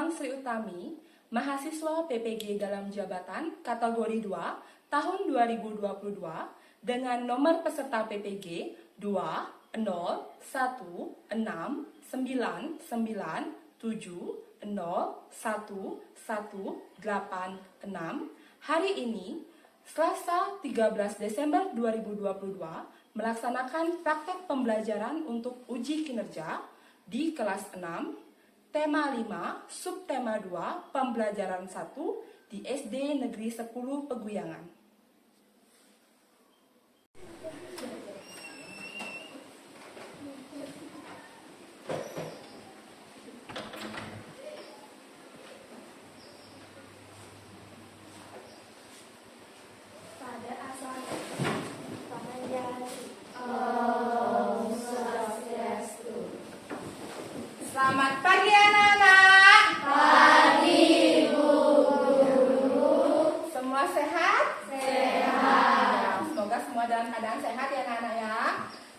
Gilang Sri Utami, mahasiswa PPG dalam jabatan kategori 2 tahun 2022 dengan nomor peserta PPG 2019997011186. Hari ini, Selasa 13 Desember 2022, melaksanakan praktek pembelajaran untuk uji kinerja di kelas 6, tema 5, subtema 2, pembelajaran 1 di SD Negeri 10 Peguyangan. Selamat pagi anak-anak. Pagi Bu Guru. Semua sehat? Sehat. Ya, semoga semua dalam keadaan sehat ya anak-anak ya.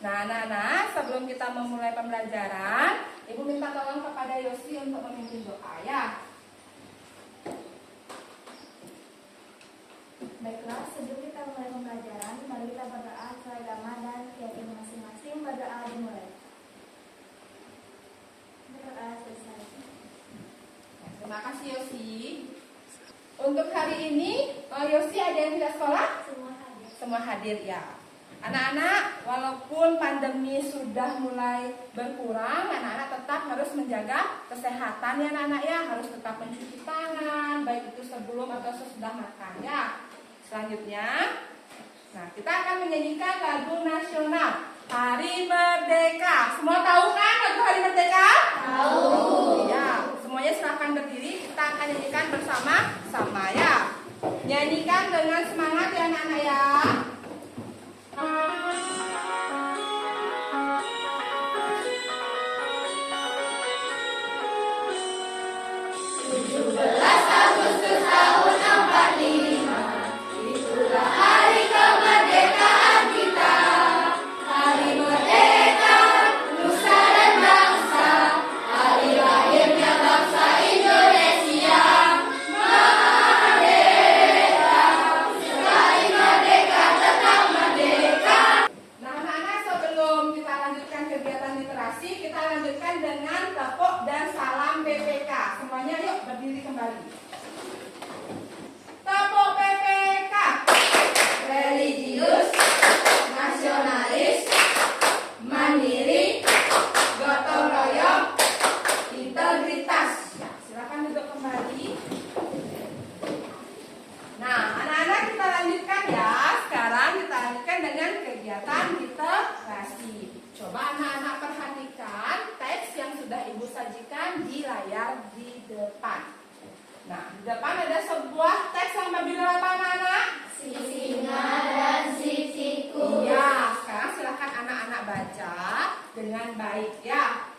Nah anak-anak, sebelum kita memulai pembelajaran, Ibu minta tolong kepada Yosi untuk memimpin doa ya. Baiklah, sebelum kita mulai pembelajaran, mari kita berdoa sesuai agama dan keyakinan masing-masing. Berdoa dimulai. Berdoa selesai. Terima kasih Yosi. Untuk hari ini, Yosi ada yang tidak sekolah? Semua hadir. Semua hadir ya. Anak-anak, walaupun pandemi sudah mulai berkurang, anak-anak tetap harus menjaga kesehatan ya anak-anak ya. Harus tetap mencuci tangan, baik itu sebelum atau sesudah makan ya. Selanjutnya, nah kita akan menyanyikan lagu nasional Hari Merdeka. Semua tahu kan lagu Hari Merdeka? Tahu. Ya, semuanya silakan berdiri. Kita akan nyanyikan bersama-sama ya. Nyanyikan dengan semangat ya anak-anak ya. 17 Agustus tahun 45, itulah hari kemerdekaan kita. Hari merdeka, nusa dan bangsa, hari lahirnya bangsa Indonesia. Merdeka, sekali merdeka tetap merdeka. Nah anak-anak, sebelum kita lanjutkan kegiatan literasi, kita lanjutkan dengan tepuk dan salam PPK. Semuanya yuk berdiri kembali. Tepuk PPK. Religius, nasionalis, mandiri, Gotong royong, integritas. Ya, silakan duduk kembali. Nah, anak-anak kita lanjutkan ya. Sekarang kita lanjutkan dengan kegiatan literasi. Coba anak-anak perhatikan teks yang sudah Ibu sajikan di layar di depan. Nah, di depan ada sebuah teks yang berjudul apa anak-anak? si singa dan si tikus. Iya, sekarang silakan anak-anak baca dengan baik ya.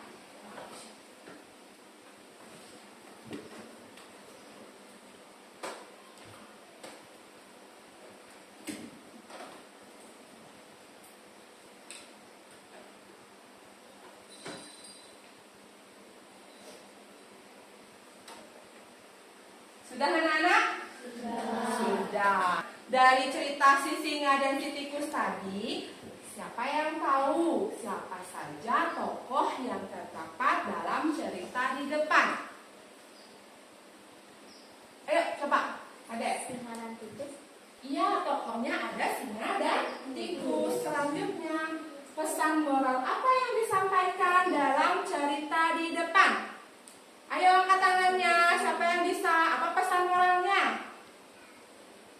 Sudah anak-anak? Sudah. Dari cerita si singa dan si tikus tadi, siapa yang tahu siapa saja tokoh yang terdapat dalam cerita di depan? Ayo coba, adek. Singa dan tikus. Iya, tokohnya ada singa dan tikus. Selanjutnya, pesan moral apa yang disampaikan dalam cerita di depan? Ayo angkat tangannya, siapa yang bisa? Apa pesan moralnya?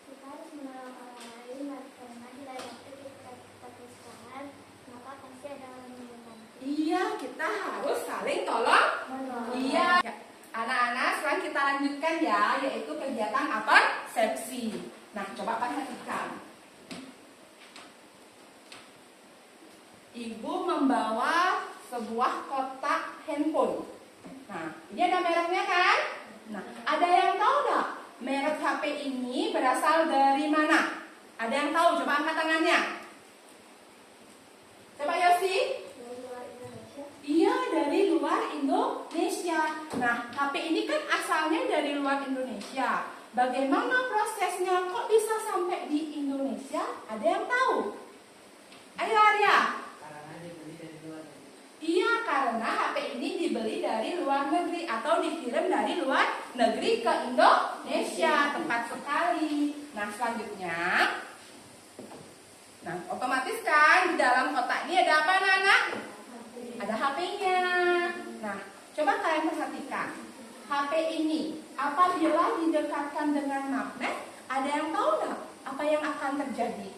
Kita harus menolong orang lain karena di lain waktu kita kekurangan, maka pasti ada orang yang membantu. Iya, kita harus saling tolong. Menolong. Iya. Anak-anak, sekarang kita lanjutkan ya, yaitu kegiatan persepsi. Nah, coba perhatikan. Ibu membawa sebuah kotak handphone. Nah, ini ada mereknya kan? Nah, ada yang tahu nggak merek HP ini berasal dari mana? Ada yang tahu? Coba angkat tangannya. Coba Yosi. Dari luar Indonesia. Iya, dari luar Indonesia. Nah, HP ini kan luar Indonesia. Bagaimana prosesnya kok bisa sampai di Indonesia? Ada yang tahu? Ayo Arya. Iya, karena HP ini dibeli dari luar negeri atau dikirim dari luar negeri ke Indonesia. Tepat sekali. Nah, selanjutnya, nah otomatis kan di dalam kotak ini ada apa anak-anak? Ada HP-nya. Nah, coba kalian perhatikan. HP ini apabila didekatkan dengan magnet, ada yang tahu nggak apa yang akan terjadi?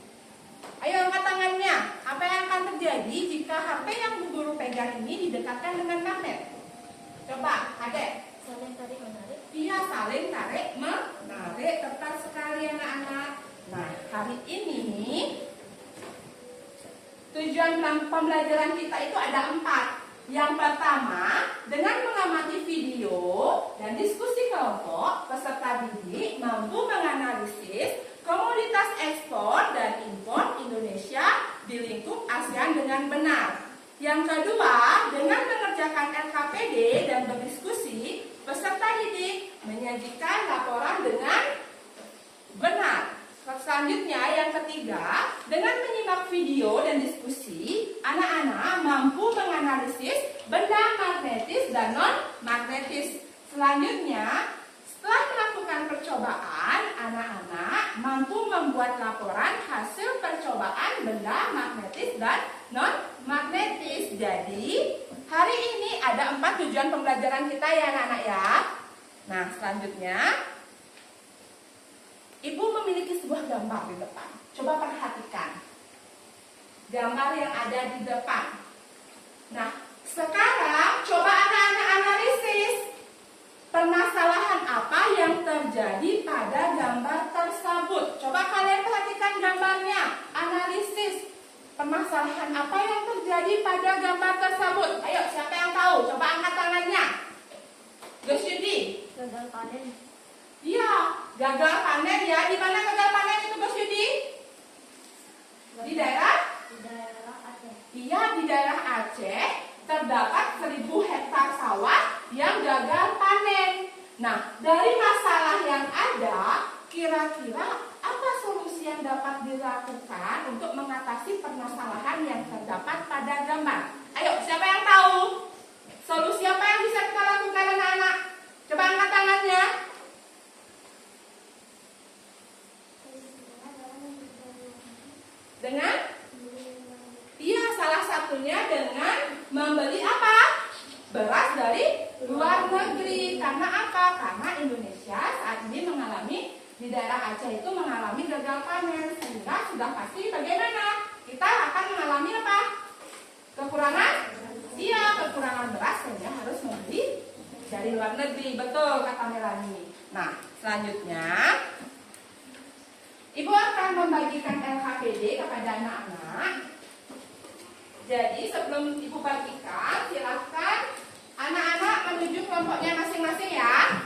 Ayo angkat tangannya. Apa yang akan terjadi jika HP yang Bu Guru pegang ini didekatkan dengan magnet? Coba, adek. Saling tarik menarik. Iya, saling tarik menarik. Tepat sekali anak-anak. Nah, hari ini tujuan pembelajaran kita itu ada 4. Yang pertama, dengan mengamati video dan diskusi kelompok, peserta didik mampu menganalisis komoditas ekspor dan impor Indonesia di lingkup ASEAN dengan benar. Yang kedua, dengan mengerjakan LKPD dan berdiskusi, peserta didik menyajikan laporan dengan benar. Selanjutnya, yang ketiga, dengan menyimak video dan diskusi, anak-anak mampu menganalisis benda magnetis dan non-magnetis. Selanjutnya, setelah melakukan percobaan, anak-anak mampu membuat laporan hasil percobaan benda magnetis dan non-magnetis. Jadi, hari ini ada 4 tujuan pembelajaran kita ya anak-anak ya. Nah, selanjutnya, Ibu memiliki sebuah gambar di depan. Coba perhatikan gambar yang ada di depan. Nah, sekarang coba anak-anak analisis permasalahan apa yang terjadi pada gambar tersebut. Coba kalian perhatikan gambarnya. Analisis permasalahan apa yang terjadi pada gambar tersebut. Ayo, siapa yang tahu? Coba angkat tangannya. Gus Yudi. Gagal panen. Iya, gagal panen ya. Di mana gagal panen itu Gus Yudi? Di daerah? Di daerah Aceh. Iya, di daerah Aceh terdapat 1000 hektar sawah yang gagal panen. Nah, dari masalah yang ada, kira-kira apa solusi yang dapat dilakukan untuk mengatasi permasalahan yang terdapat pada gambar? Ayo, siapa yang tahu? Solusi apa yang bisa kita lakukan anak-anak? Coba angkat tangannya. Dengan? Iya, salah satunya dengan membeli apa? Beras dari luar negeri. Karena apa? Karena Indonesia saat ini mengalami, di daerah Aceh itu mengalami gagal panen. Sehingga sudah pasti bagaimana? Kita akan mengalami apa? Kekurangan? Iya, kekurangan beras sehingga harus membeli dari luar negeri. Betul kata Melani. Nah, selanjutnya Ibu akan membagikan LKPD kepada anak-anak. Jadi sebelum Ibu bagikan, silakan anak-anak menuju kelompoknya masing-masing ya.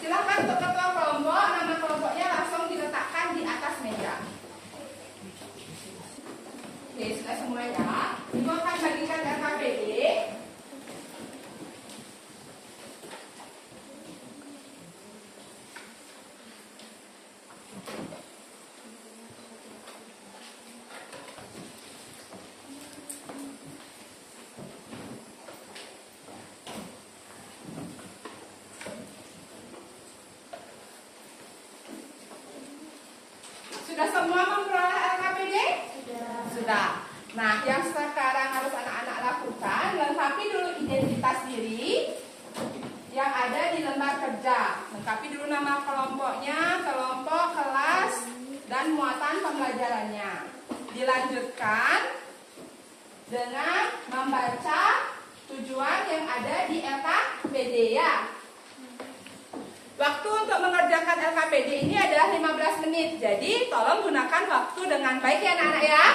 Silakan untuk ketua kelompok, nama kelompoknya langsung diletakkan di atas meja. Oke, sudah semua ya. Ibu akan bagikan LKPD. Sudah semua memperoleh LKPD? Sudah. Nah, yang sekarang harus anak-anak lakukan, lengkapi dulu identitas diri yang ada di lembar kerja. Lengkapi dulu nama kelompoknya, kelompok, kelas, dan muatan pembelajarannya. Dilanjutkan dengan membaca tujuan yang ada di LKPD ya. Waktu untuk mengerjakan LKPD ini adalah 15 menit. Jadi tolong gunakan waktu dengan baik ya anak-anak ya.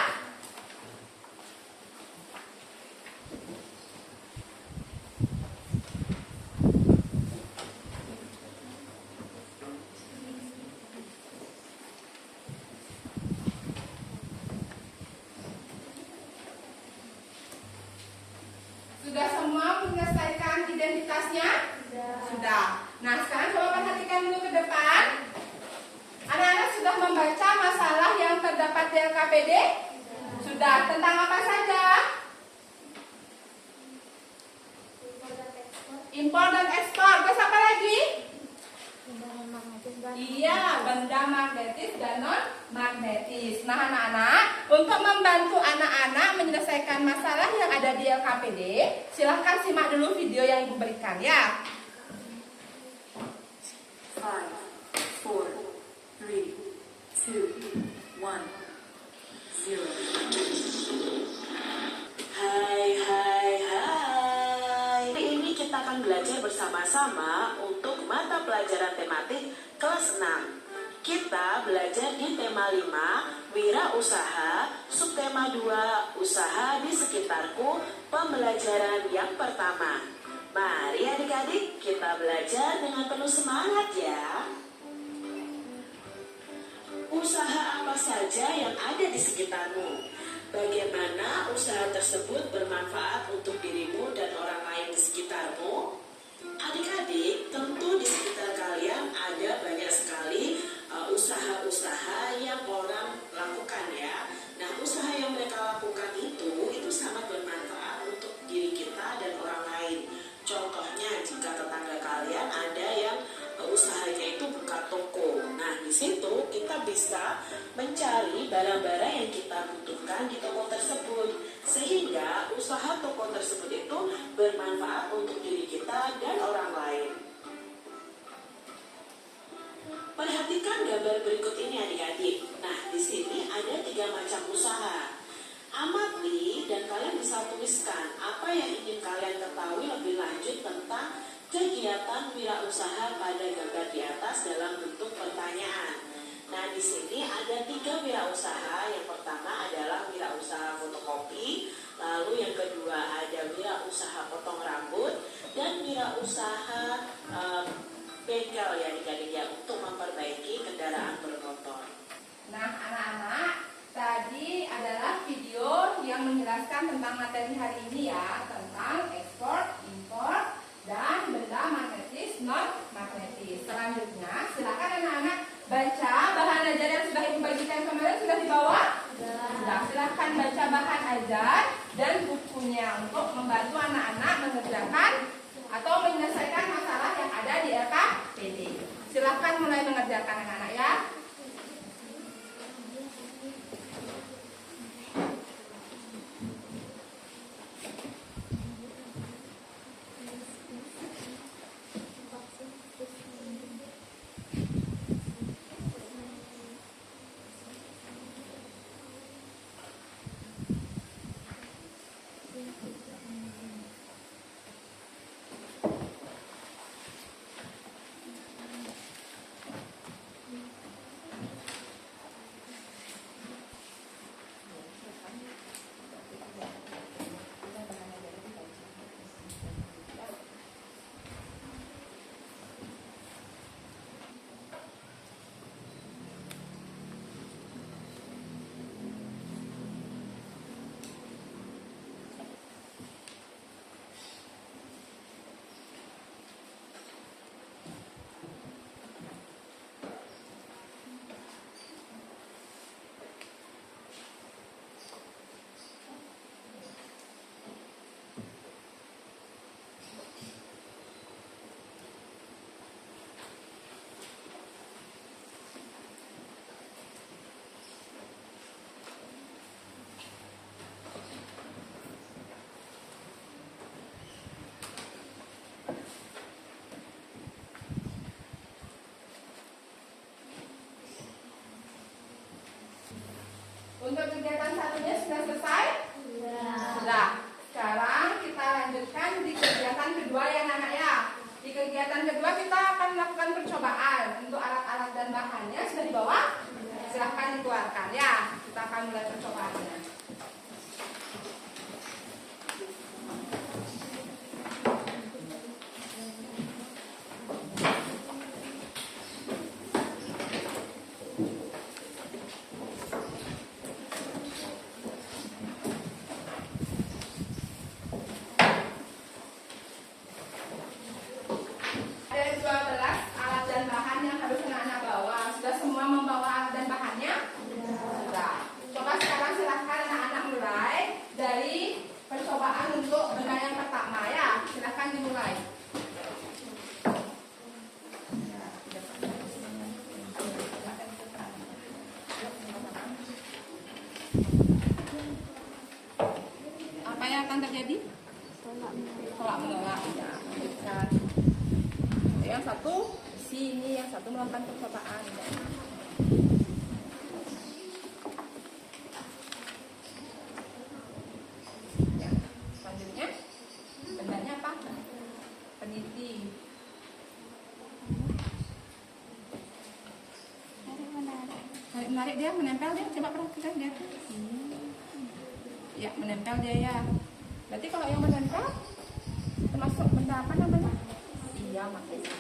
Sudah semua menyelesaikan identitas membaca masalah yang terdapat di LKPD? Sudah. Tentang apa saja? Impor dan ekspor. Terus apa lagi? Iya, benda magnetis dan non magnetis. Nah, anak-anak, untuk membantu anak-anak menyelesaikan masalah yang ada di LKPD, silahkan simak dulu video yang Ibu berikan ya. 5, 4, 3, 2, 1, 0. Hai. Hari ini kita akan belajar bersama-sama untuk mata pelajaran tematik kelas 6. Kita belajar di tema 5, wirausaha, subtema 2, usaha di sekitarku, pembelajaran yang pertama. Mari adik-adik kita belajar dengan penuh semangat ya. Usaha apa saja yang ada di sekitarmu? Bagaimana usaha tersebut bermanfaat untuk dirimu dan orang lain di sekitarmu? Adik-adik, tentu di sekitar kalian ada banyak sekali usaha-usaha yang orang lakukan ya. Nah, usaha yang mereka lakukan itu sangat bermanfaat untuk diri kita dan orang lain. Contohnya, jika tetangga kalian ada yang usahanya itu buka toko. Nah, di situ kita bisa mencari barang-barang yang kita butuhkan di toko tersebut. Sehingga usaha toko tersebut itu bermanfaat untuk diri kita dan orang lain. Perhatikan gambar berikut ini adik-adik. Nah, di sini ada 3 macam usaha. Amati dan kalian bisa tuliskan apa yang ingin kalian ketahui lebih lanjut tentang kegiatan wirausaha pada gambar di atas dalam bentuk pertanyaan. Nah, di sini ada 3 wirausaha. Yang pertama adalah wirausaha fotokopi, lalu yang kedua ada wirausaha potong rambut, dan wirausaha bengkel ya adik-adik ya, untuk memperbaiki kendaraan bermotor. Nah, anak-anak, tadi adalah video yang menjelaskan tentang materi hari ini ya, tentang ekspor, impor, dan benda magnetis, non magnetis. Selanjutnya, silakan anak-anak baca bahan ajar yang sudah Ibu bagikan kemarin. Sudah dibawa? Sudah. Silakan baca bahan ajar dan bukunya untuk membantu anak-anak mengerjakan atau menyelesaikan masalah yang ada di LKPD. Silakan mulai mengerjakan anak-anak ya. Untuk kegiatan satunya sudah selesai? Sudah. Sekarang kita lanjutkan di kegiatan kedua ya anak ya. Di kegiatan kedua kita akan melakukan percobaan. Untuk alat-alat dan bahannya sudah dibawa? Silahkan dikeluarkan ya. Kita akan mulai percobaannya. Ada 12 alat dan bahan yang harus anak-anak bawa. Sudah semua membawa alat dan bahan? menjadi tolak menolak ya. Lanjutkan. Yang satu sini, yang satu melakukan percobaan. Ya. Selanjutnya bendanya apa? Peniti. Menarik dia, menempel dia, coba perhatikan dia. Ya, menempel dia ya. Berarti kalau yang menempel termasuk benda apa namanya? Iya, magnetis.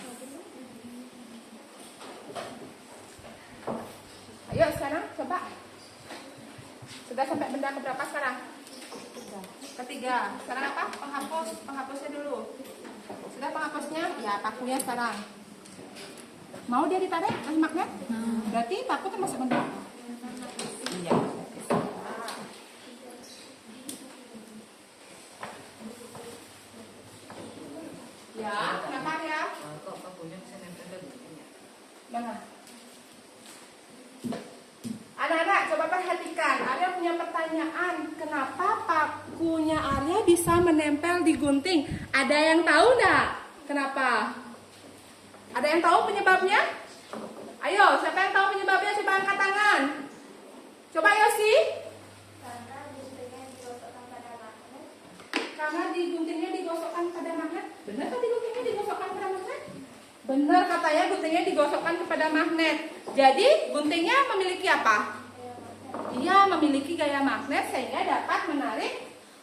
Ayo sekarang coba. Sudah sampai benda keberapa sekarang? Ketiga. Sekarang apa? Penghapus. Penghapusnya dulu. Sudah penghapusnya? Ya, pakunya sekarang. Mau dia ditarik oleh magnet? Berarti paku termasuk benda apa? Iya. Ya, kenapa ya? Kok pakunya bisa nempel ke guntingnya? Mana? Anak-anak, coba perhatikan. Arya punya pertanyaan. Kenapa pakunya Arya bisa menempel di gunting? Ada yang tahu enggak? Kenapa? Ada yang tahu penyebabnya? Ayo, siapa yang tahu penyebabnya? Coba angkat tangan. Coba Yosi. Karena di guntingnya digosokkan pada magnet. Benar kan di guntingnya digosokkan pada magnet? Benar katanya guntingnya digosokkan kepada magnet. Jadi guntingnya memiliki apa? Iya, memiliki gaya magnet sehingga dapat menarik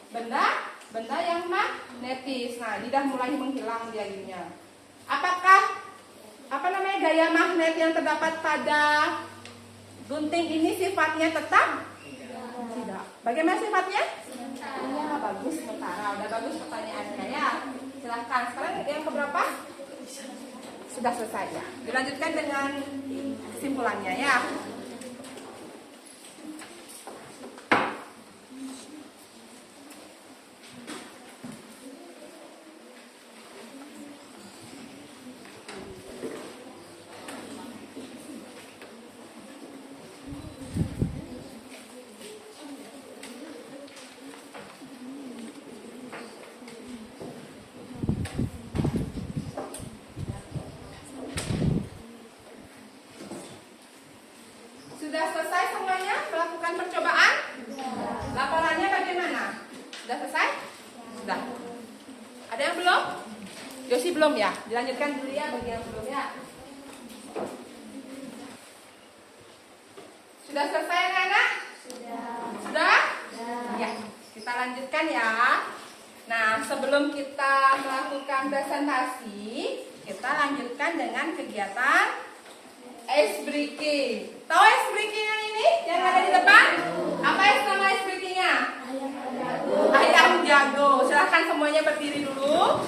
benda yang magnetis. Nah, ini dah mulai menghilang dia ininya. Apakah gaya magnet yang terdapat pada gunting ini sifatnya tetap? Tidak. Bagaimana sifatnya? Iya, bagus sementara. Udah bagus pertanyaannya ya. Silahkan. Sekarang yang keberapa? Sudah selesai ya. Dilanjutkan dengan kesimpulannya ya. Sudah selesai semuanya melakukan percobaan? Laporannya bagaimana? Sudah selesai? Sudah. Ada yang belum? Yosi belum ya? Dilanjutkan dulu ya bagi yang belum ya. Sudah selesai anak-anak? Sudah? Ya, kita lanjutkan ya. Nah, sebelum kita melakukan presentasi, kita lanjutkan dengan kegiatan ice breaking. Tahu ice breaking yang ini? Yang ada di depan? Apa nama ice breakingnya? Ayam jago. Silahkan semuanya berdiri dulu.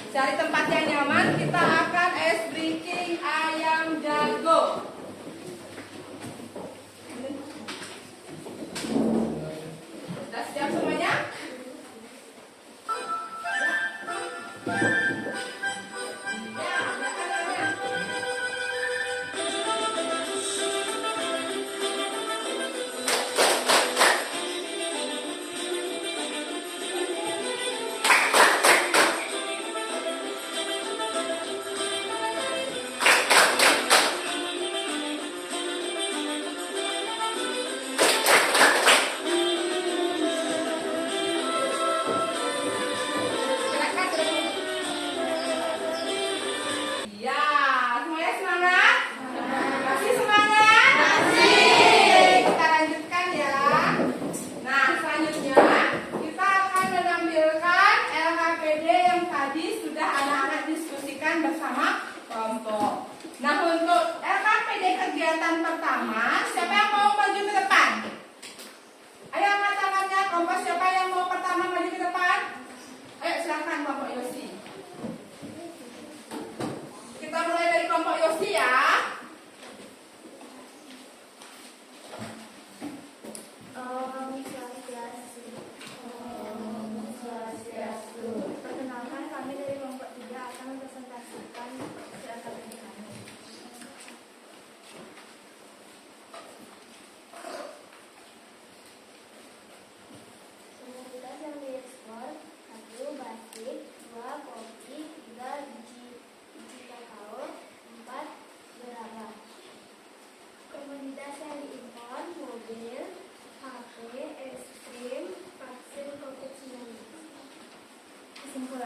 Cari tempat yang nyaman. Kita akan ice breaking ayam jago. Sudah siap semuanya?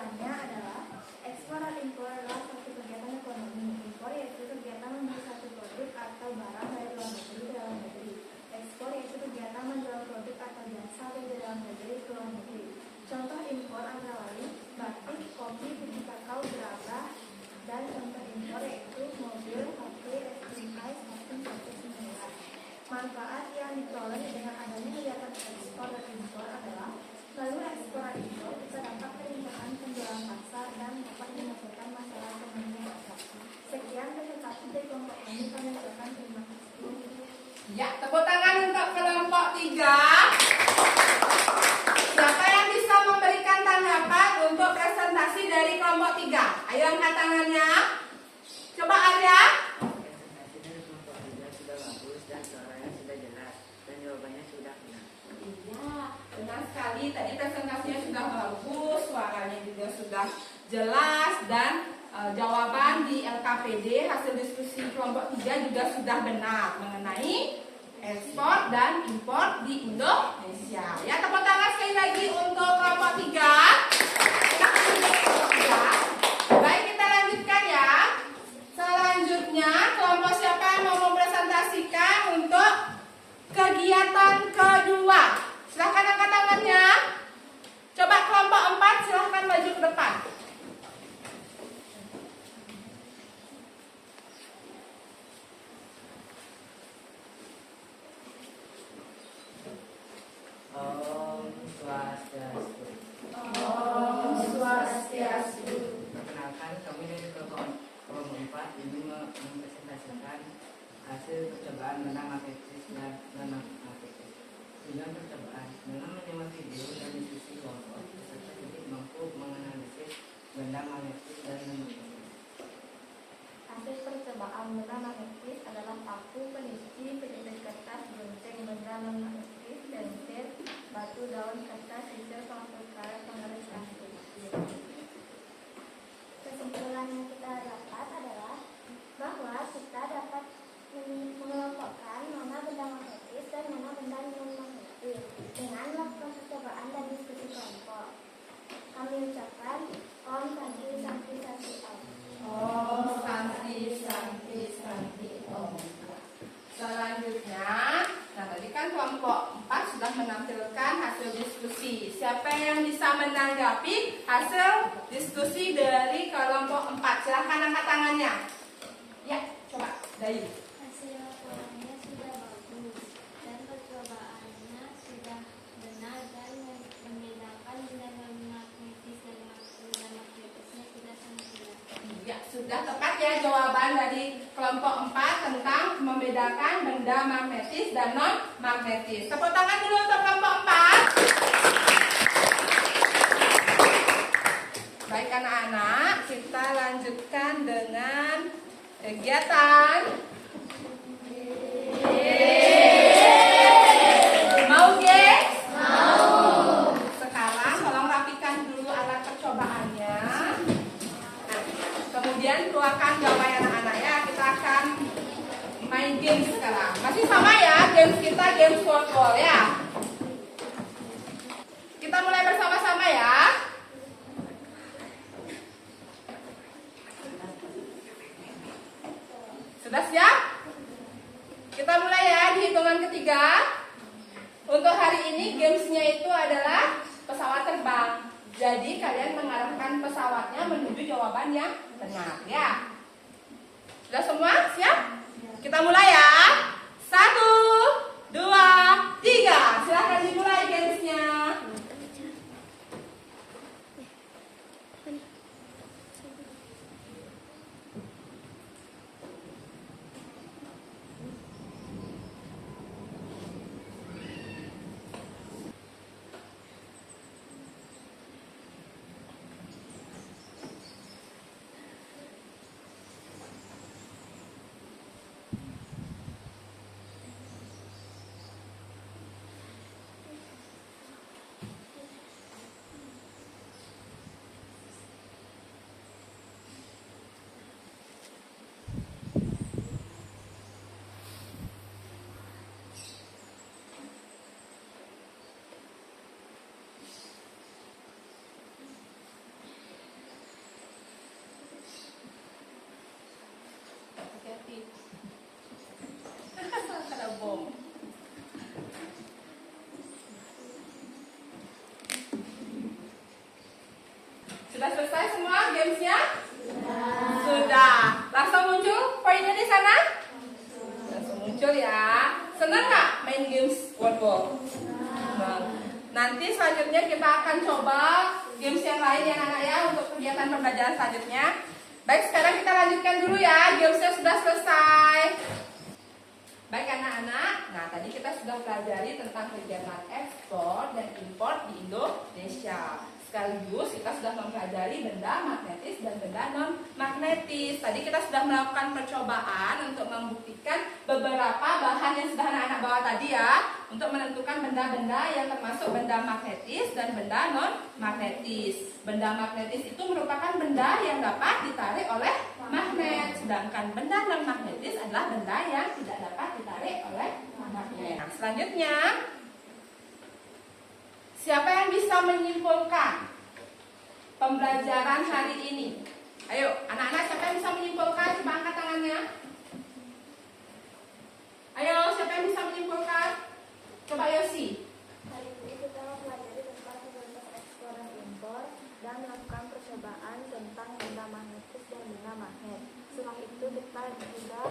jawabannya adalah ekspor dan impor adalah suatu kegiatan ekonomi. Impor yaitu kegiatan membeli satu produk atau barang dari luar negeri ke dalam negeri. Ekspor yaitu kegiatan menjual produk atau jasa dari dalam negeri ke luar negeri. Contoh impor antara lain batik, kopi, biji kakao, gerabah, dan contoh impor yaitu mobil, HP, SDI, maupun satu sembilan. Manfaat yang diperoleh dengan adanya kegiatan ekspor dan impor adalah melalui ekspor dan impor kita dapat meningkatkan penjualan pasar dan dapat menyelesaikan masalah ekonomi yang ada. Sekian presentasi dari kelompok kami. Kami ucapkan terima kasih. Ya, tepuk tangan untuk kelompok 3. Siapa yang bisa memberikan tanggapan untuk presentasi dari kelompok 3? Ayo angkat tangannya. Coba Arya. Presentasi dari kelompok 3 sudah bagus dan suaranya sudah jelas dan jawabannya sudah benar. Iya, benar sekali. Tadi presentasinya sudah bagus, suaranya juga sudah jelas dan jawaban di LKPD hasil diskusi kelompok 3 juga sudah benar mengenai ekspor dan impor di Indonesia. Ya, tepuk tangan sekali lagi untuk kelompok 3. Baik, kita lanjutkan ya. Selanjutnya, kelompok siapa yang mau mempresentasikan untuk kegiatan kedua? Silahkan angkat tangannya. Coba kelompok 4 silahkan maju ke depan. Om Swastiastu. Om Swastiastu. Perkenalkan, kami dari kelompok 4 ini mempresentasikan hasil percobaan menang marketis dan non-marketis. Tujuan percobaan dengan menyimak video dan diskusi kelompok peserta didik mampu menganalisis benda magnetis dan non-magnetis. Hasil percobaan benda magnetis adalah paku, penisi, penjepit kertas, gunting, benda non-magnetis, pensil, batu, daun, kertas, sisir, pengapur karet, penggaris plastik. Kesimpulan yang kita dapat adalah bahwa kita dapat mengelompokkan mana benda magnetis dan mana benda non-magnetis dengan melakukan percobaan dan diskusi kelompok. Kami ucapkan Om Santi Santi Santi Om. Om Santi Santi Santi Om. Selanjutnya, nah tadi kan kelompok 4 sudah menampilkan hasil diskusi. Siapa yang bisa menanggapi hasil diskusi dari kelompok 4? Silahkan angkat tangannya. Ya, coba Dayu. Hasil laporannya sudah bagus dan percobaannya sudah benar dan membedakan benda non-magnetis dan benda magnetisnya sudah sangat jelas. Ya, sudah tepat ya jawaban dari kelompok 4 tentang membedakan benda magnetis dan non-magnetis. Tepuk tangan dulu untuk kelompok 4. Baik anak-anak, kita lanjutkan dengan kegiatan. Mau guys? Mau. Sekarang tolong rapikan dulu alat percobaannya. Kemudian keluarkan gambar anak-anak ya. Kita akan main game sekarang. Masih sama ya, games kita games word wall ya. Kita mulai bersama-sama ya. Sudah siap? Kita mulai ya di hitungan ketiga. Untuk hari ini gamesnya itu adalah pesawat terbang. Jadi kalian mengarahkan pesawatnya menuju jawaban yang benar ya. Sudah semua? Siap? Kita mulai ya. 1, 2, 3. Silahkan dimulai gamesnya. gamesnya? Sudah. Langsung muncul poinnya di sana? Langsung muncul ya. Senang nggak main games wordball? Nanti selanjutnya kita akan coba games yang lain ya anak ya untuk kegiatan pembelajaran selanjutnya. Baik, sekarang kita lanjutkan dulu ya. Gamesnya sudah selesai. Baik anak-anak, nah tadi kita sudah pelajari tentang kegiatan ekspor dan impor di Indonesia. Sekaligus kita sudah mempelajari benda magnetis dan benda non-magnetis. Tadi kita sudah melakukan percobaan untuk membuktikan beberapa bahan yang sudah anak-anak bawa tadi ya, untuk menentukan benda-benda yang termasuk benda magnetis dan benda non-magnetis. Benda magnetis itu merupakan benda yang dapat ditarik oleh magnet, sedangkan benda non-magnetis adalah benda yang tidak dapat ditarik oleh magnet. Nah, selanjutnya, siapa yang bisa menyimpulkan pembelajaran hari ini? Ayo, anak-anak, siapa yang bisa menyimpulkan? Coba angkat tangannya. Ayo, siapa yang bisa menyimpulkan? Coba Yosi. Hari ini kita mempelajari tentang proses ekspor dan impor dan melakukan percobaan tentang benda magnetis dan benda magnet. Setelah itu kita juga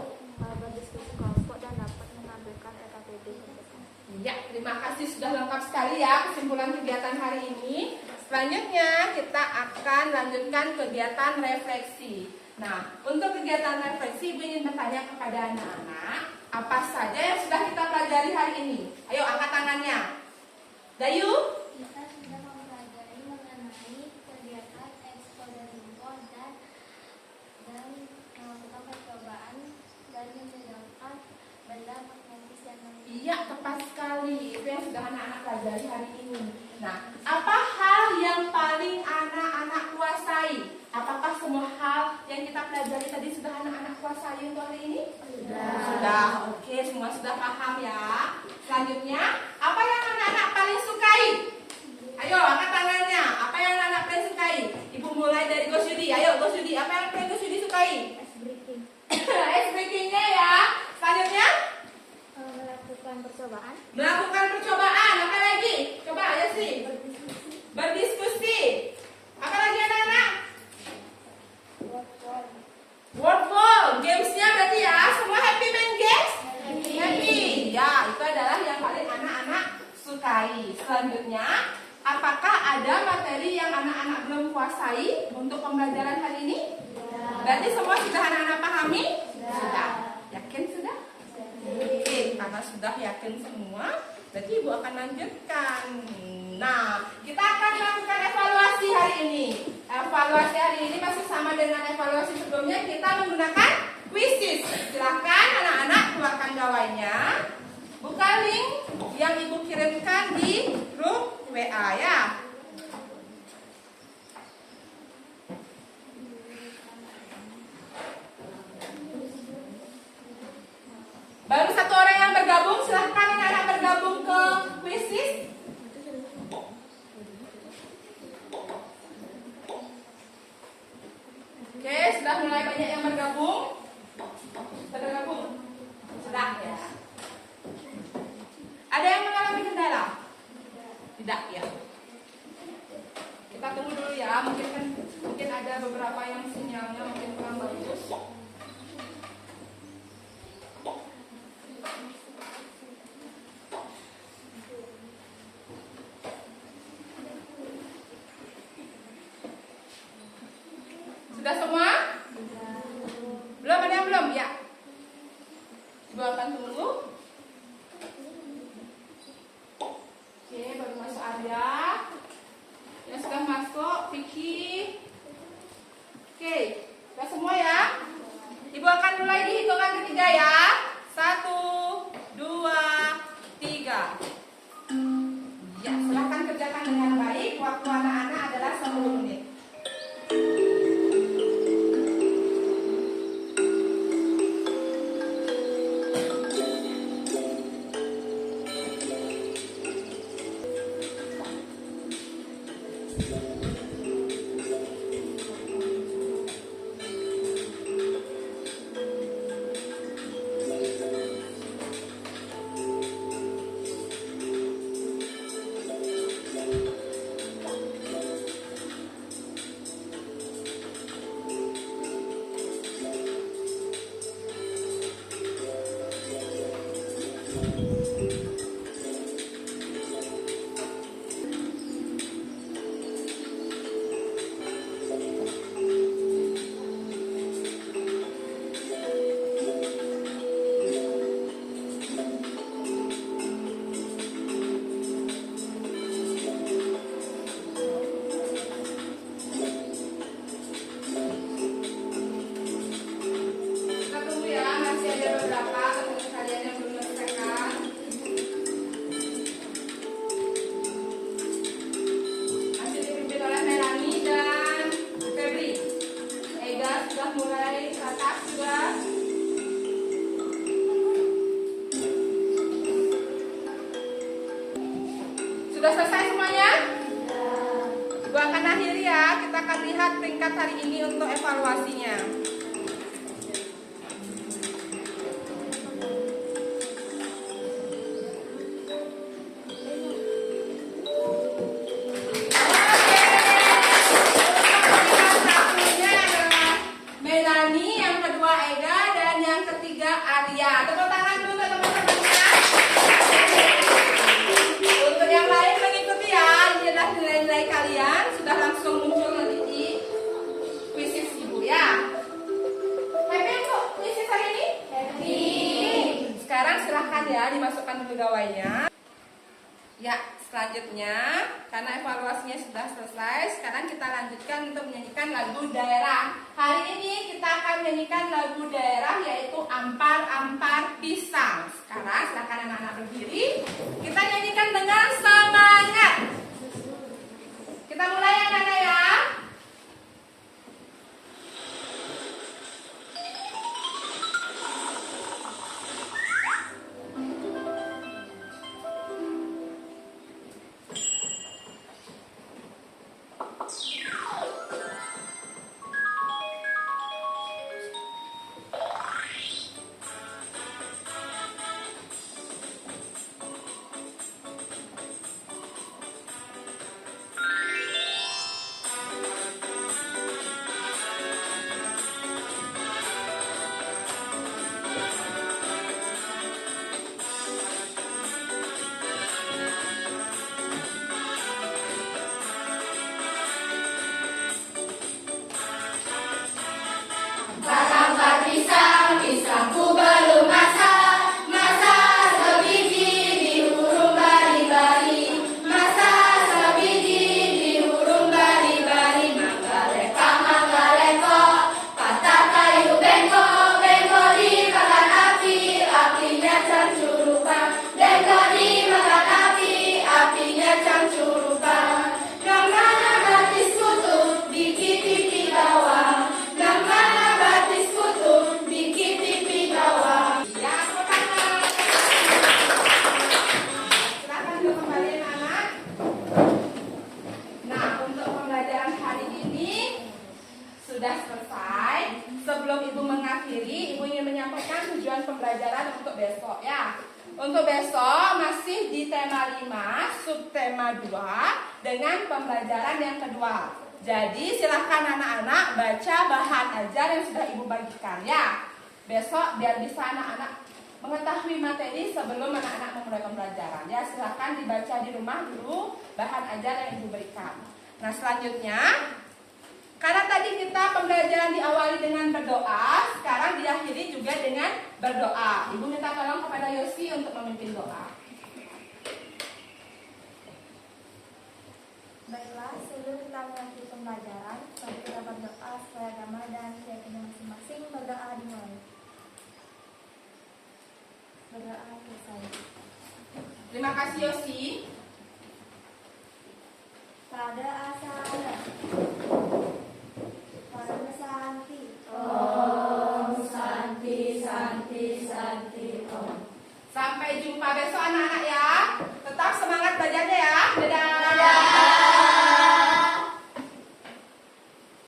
berdiskusi kelompok dan dapat menampilkan LKPD terdekat. Ya, terima kasih sudah lengkap sekali ya kesimpulan kegiatan hari ini. Selanjutnya kita akan lanjutkan kegiatan refleksi. Nah, untuk kegiatan refleksi Ibu ingin bertanya kepada anak-anak, apa saja yang sudah kita pelajari hari ini? Ayo angkat tangannya. Dayu? Kita sudah mempelajari mengenai kegiatan ekspor dan impor dan melakukan percobaan dan menjelaskan benda magnetis yang Iya, tepat sekali. Itu yang sudah anak-anak pelajari hari ini. Nah, apa hal yang paling anak-anak kuasai? Apakah semua hal yang kita pelajari tadi sudah anak-anak kuasai untuk hari ini? Sudah. Oke, semua sudah paham ya. Selanjutnya, apa yang anak-anak paling sukai? Ayo, angkat tangannya. Apa yang anak-anak paling sukai? Ibu mulai dari Gosyudi. Ayo, Gosyudi. Apa yang paling Gosyudi sukai? ice breaking. Ice breakingnya ya. Selanjutnya, Melakukan percobaan. melakukan percobaan. Apa lagi? Coba aja sih. Berdiskusi. Apa lagi anak-anak? Wordball. Gamesnya berarti ya. Semua happy main games? Happy. Ya, itu adalah yang paling anak-anak sukai. Selanjutnya, apakah ada materi yang anak-anak belum kuasai untuk pembelajaran hari ini? Berarti semua sudah anak-anak pahami? Sudah. Yakin sudah? Oke, karena sudah yakin semua, berarti Ibu akan lanjutkan. Nah, kita akan melakukan evaluasi hari ini. Evaluasi hari ini masih sama dengan evaluasi sebelumnya. Kita menggunakan quizzes. Silakan anak-anak keluarkan gawainya. Buka link yang Ibu kirimkan di grup WA ya. Baru satu orang yang bergabung, silahkan anak-anak bergabung ke quizzes. Oke, sudah mulai banyak yang bergabung. Sudah bergabung? Sudah ya. Ada yang mengalami kendala? Tidak ya. Kita tunggu dulu ya. Mungkin ada beberapa yang sinyalnya mungkin kurang bagus. Sudah semua? Belum, ada yang belum? Ya. Ibu akan tunggu. Oke, baru masuk Arya. Yang sudah masuk, Vicky. Oke, sudah semua ya? Ibu akan mulai di hitungan ketiga ya. 1, 2, 3. Ya, silahkan kerjakan dengan baik. Waktu anak-anak adalah 10 menit. Kita tunggu ya, masih ada beberapa teman kalian yang belum menyelesaikan. Masih dipimpin oleh Melani dan Febri. Ega sudah mulai tatap sudah. Sudah selesai semuanya? Gua akan akhiri ya. Kita akan lihat peringkat hari ini untuk evaluasinya. Satunya adalah Melani, yang kedua Ega, dan yang ketiga Arya. Tepuk tangan dulu teman-temannya. Untuk yang lain mengikuti ya, ini adalah nilai-nilai kalian sudah langsung muncul nanti di kuisis ibu ya. Happy untuk kuisis hari ini? Happy. Sekarang silahkan ya dimasukkan dulu gawainya. Ya, selanjutnya karena evaluasinya sudah selesai, sekarang kita lanjutkan untuk menyanyikan lagu daerah. Hari ini kita akan menyanyikan lagu daerah yaitu Ampar-Ampar Pisang. Sekarang silakan anak-anak berdiri. Kita nyanyikan dengan semangat. Kita mulai ya anak-anak ya. sudah selesai. Sebelum Ibu mengakhiri, Ibu ingin menyampaikan tujuan pembelajaran untuk besok ya. Untuk besok masih di tema 5, subtema 2 dengan pembelajaran yang kedua. Jadi silahkan anak-anak baca bahan ajar yang sudah Ibu bagikan ya. Besok biar bisa anak-anak mengetahui materi sebelum anak-anak memulai pembelajaran ya. Silahkan dibaca di rumah dulu bahan ajar yang Ibu berikan. Nah selanjutnya, karena tadi kita pembelajaran diawali dengan berdoa, sekarang diakhiri juga dengan berdoa. Ibu minta tolong kepada Yosi untuk memimpin doa. Baiklah, sebelum kita mengakhiri pembelajaran, mari kita berdoa sesuai agama dan keyakinan masing-masing. Berdoa dimulai. Berdoa selesai. Terima kasih Yosi. Pada asalnya. Om Santi. Om Santi, Santi, Santi, Om. Sampai jumpa besok anak-anak ya.